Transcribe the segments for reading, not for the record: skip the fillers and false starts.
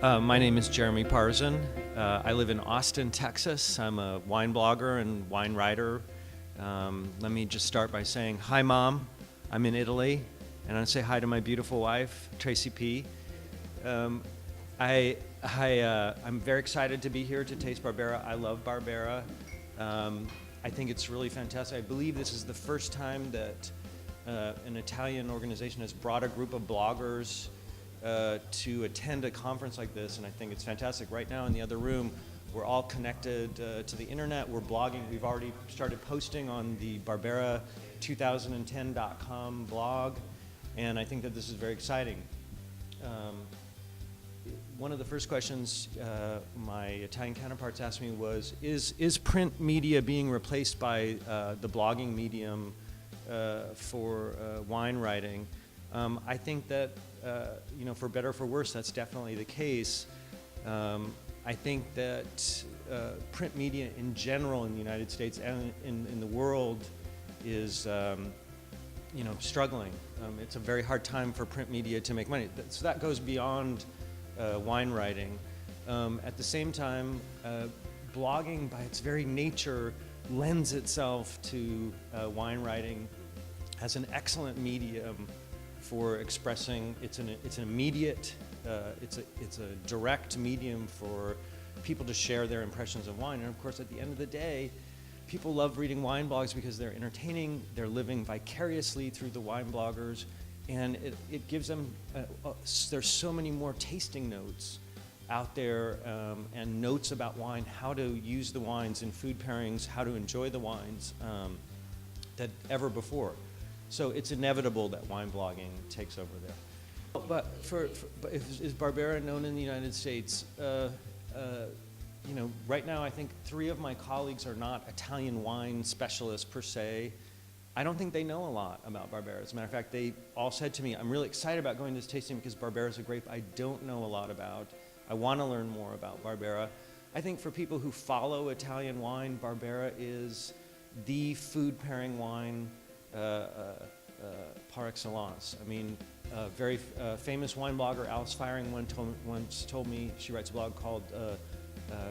My name is Jeremy Parzen. I live in Austin, Texas. I'm a wine blogger and wine writer. Let me just start by saying, hi, Mom. I'm in Italy, and I want to say hi to my beautiful wife, Tracy P. I'm very excited to be here to taste Barbera. I love Barbera. I think it's really fantastic. I believe this is the first time that an Italian organization has brought a group of bloggers to attend a conference like this, and I think it's fantastic. Right now in the other room, we're all connected to the internet. We're blogging. We've already started posting on the Barbera2010.com blog, and I think that this is very exciting. One of the first questions my Italian counterparts asked me was, is print media being replaced by the blogging medium for wine writing? I think that, for better or for worse, that's definitely the case. I think that print media in general in the United States and in the world is, struggling. It's a very hard time for print media to make money. So that goes beyond wine writing. At the same time, blogging by its very nature lends itself to wine writing as an excellent medium for expressing. It's an immediate, it's a direct medium for people to share their impressions of wine. And of course, at the end of the day, people love reading wine blogs because they're entertaining, they're living vicariously through the wine bloggers, and it gives them, there's so many more tasting notes out there and notes about wine, how to use the wines in food pairings, how to enjoy the wines than ever before. So it's inevitable that wine blogging takes over there. But is Barbera known in the United States? Right now I think 3 of my colleagues are not Italian wine specialists per se. I don't think they know a lot about Barbera. As a matter of fact, they all said to me, I'm really excited about going to this tasting because Barbera is a grape I don't know a lot about. I want to learn more about Barbera. I think for people who follow Italian wine, Barbera is the food pairing wine par excellence. I mean, a very famous wine blogger, Alice Firing, once told me, she writes a blog called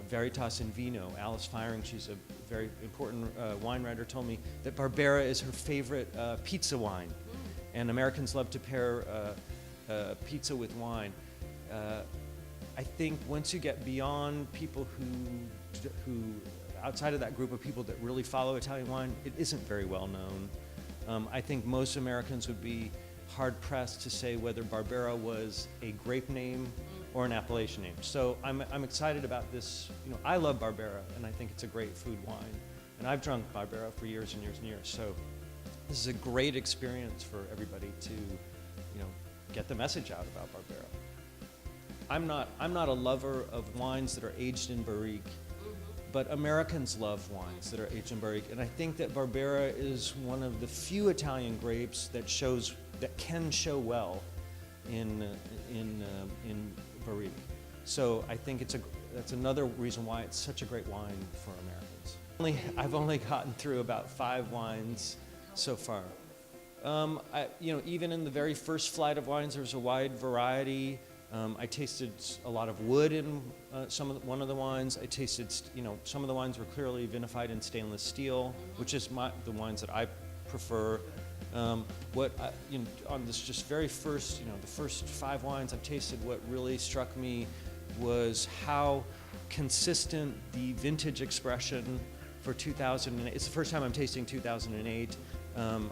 Veritas in Vino. Alice Firing, she's a very important wine writer, told me that Barbera is her favorite pizza wine. And Americans love to pair pizza with wine. I think once you get beyond people who outside of that group of people that really follow Italian wine, it isn't very well known. I think most Americans would be hard-pressed to say whether Barbera was a grape name or an appellation name. So I'm excited about this. I love Barbera, and I think it's a great food wine. And I've drunk Barbera for years and years and years. So this is a great experience for everybody to, get the message out about Barbera. I'm not a lover of wines that are aged in barrique. But Americans love wines that are aged in barrique, and I think that Barbera is one of the few Italian grapes that can show well in barrique. So I think that's another reason why it's such a great wine for Americans. I've only gotten through about 5 wines so far. Even in the very first flight of wines, there's a wide variety. I tasted a lot of wood in one of the wines. I tasted, some of the wines were clearly vinified in stainless steel, which is the wines that I prefer. On this just very first, the first 5 wines I've tasted, what really struck me was how consistent the vintage expression for 2008. It's the first time I'm tasting 2008.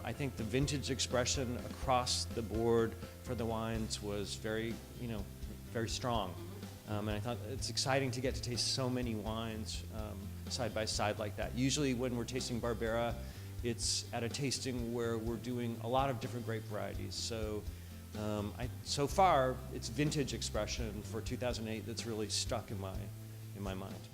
I think the vintage expression across the board for the wines was very strong. And I thought it's exciting to get to taste so many wines side by side like that. Usually when we're tasting Barbera, it's at a tasting where we're doing a lot of different grape varieties. So so far, it's vintage expression for 2008 that's really stuck in my mind.